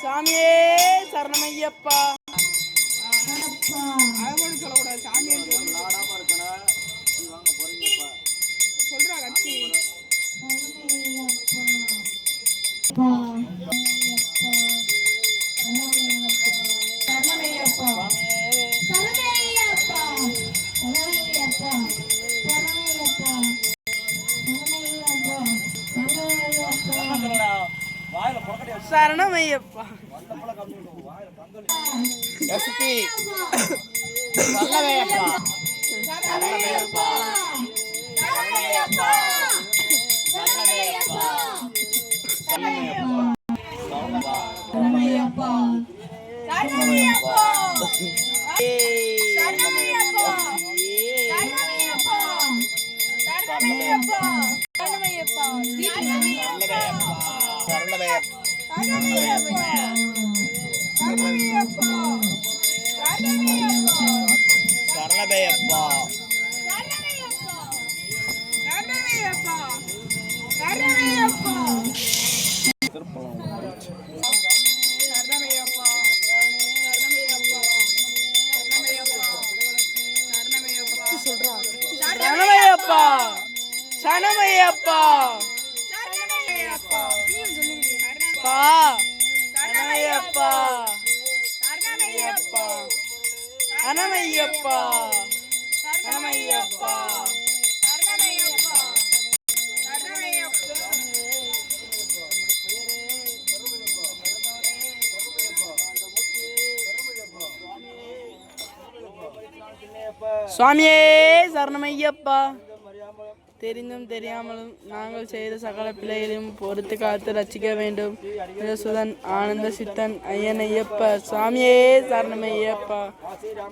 சாமியே சரணமையப்பா. சொல்லக்கூடாது சாமியே சொல்றா கட்சி. சரணமையப்பா. எஸ்பி சரணமையப்பா. சரணமையப்பா. சரணமையப்பா. சரணமையப்பா. சரணமையப்பா. சரணமையப்பா. சரணமையப்பா. சரணமையப்பா. சரணமையப்பா. சரணமையப்பா. சரணமையப்பா. சுவாமியே சரணமையப்பா. தெரிந்தும் தெரியாமலும் நாங்கள் செய்த சகல பிள்ளைகளையும் பொறுத்து காத்து ரட்சிக்க வேண்டும். சுதன் ஆனந்த சித்தன் ஐயன் ஐயப்பா. சுவாமியே சரணமையப்பா.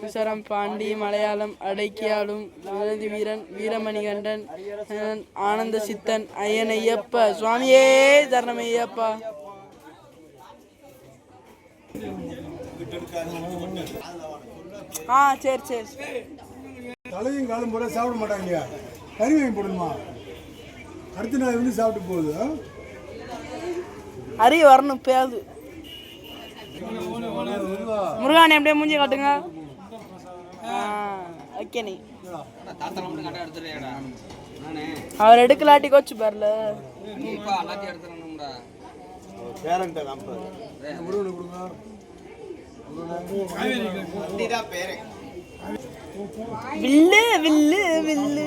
விசரம் பாண்டி மலையாளம் அடைக்கியாலும் விருது வீரன் வீரமணிகண்டன் ஆனந்த சித்தன் ஐயன் ஐயப்பா. சுவாமியே சரணமையப்பா. சரி சரி. தலையும் காலம் போட சாப்பிட மாட்டாங்க. கறி வாங்கி போடணுமா? அடுத்த நாள் வந்து சாப்பிட்டு போகுது. அரிய வரணும் பேது. முருகானி அப்படியே மூஞ்சி காட்டுங்க. ஓகே நீ அவர் எடுக்கலாட்டி கோச்சு பாருல. வில்லு வில்லு வில்லு.